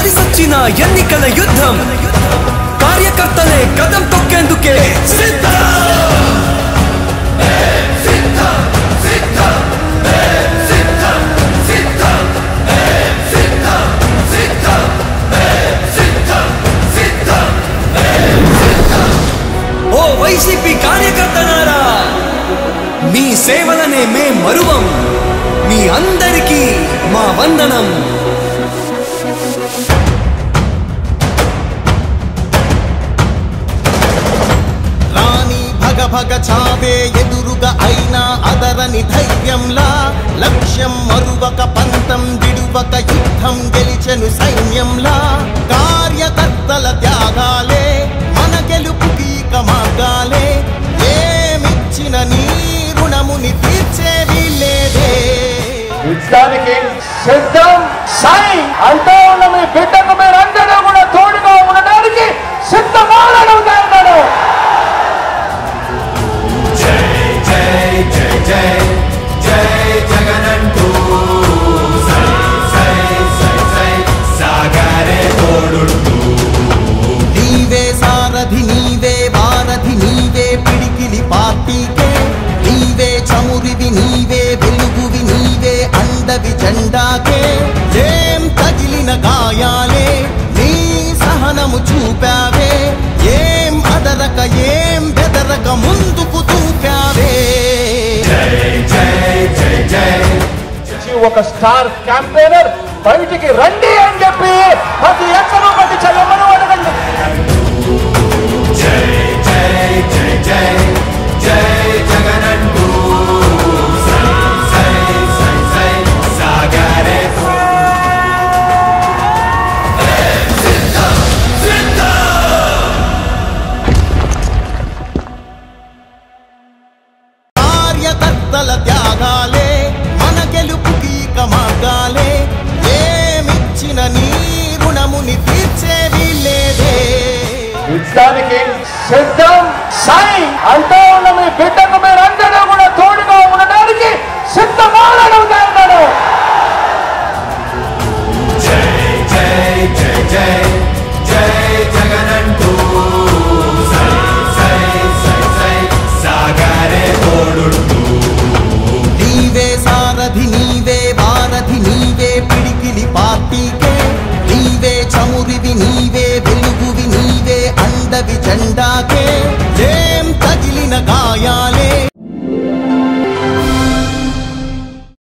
కలిసొచ్చిన ఎన్నికల యుద్ధం కార్యకర్తలే కదం తొక్కేందుకే ఓ వైసీపీ కార్యకర్తలారా, మీ సేవలనే మే మరువం. మీ అందరికీ మా వందనం. రాణి భగ భగ చావే ఎదురుగా అయినా అదరని ధైర్యంలా, లక్ష్యం మరువక పంతం విడువక యుద్ధం గెలిచెను సైన్యంలా. కార్యకర్తల త్యాగాలే మన గెలుపుకి మార్గాలే, ఏమిచ్చిన నీ రుణముని తీర్చేది లేదే. యుద్ధానికి సిద్ధం సై అంటూ ఉన్న మీ బిడ్డకు మీరందరూ కూడా తోడుగా ఉండడానికి సిద్ధమాలను అన్నాడు. జై జై జై జై జై జగనంటూ సై సై సై సై సాగరే తోడుంటూ. నీవే సారథి నీవే వారధి నీవే పిడికిలి పార్టీకే, నీవే చమురివి నీవే వెలుగువి నీవే అండవి జెండాకే. ఏం తగిలిన గాయాలే నీ సహనము చూపావే, ఏం అదరక ఏం బెదరక ముందుకు చూపావే. జై జై జై జై ఒక స్టార్ క్యాంపెయినర్ బయటికి రండి అని చెప్పి ప్రతి ఎక్కడో ప్రతి చల్లమను అడగండి. జై జై జై జై జై జగనంటూ సై సై సై సై సాగరే. కార్యకర్తల త్యాగాలే మన గెలుపుకి మార్గాలే, ఏమిచ్చిన నీ రుణముని తీర్చేది లేదే. యుద్ధానికి సిద్ధం సై అంటూ ఉన్న మీ బిడ్డకు మీరందరూ కూడా తోడుగా ఉండడానికి సిద్ధమాలను అన్నాడు. జై జై జై జై జై జగనంటూ సై సై సై సై సాగరే తోడుంటూ. నీవే సారథి నీవే వారధి నీవే పిడికిలి పార్టీకే, నీవే చమురివి నీవే వెలుగువి నీవే అండవి జెండాకే.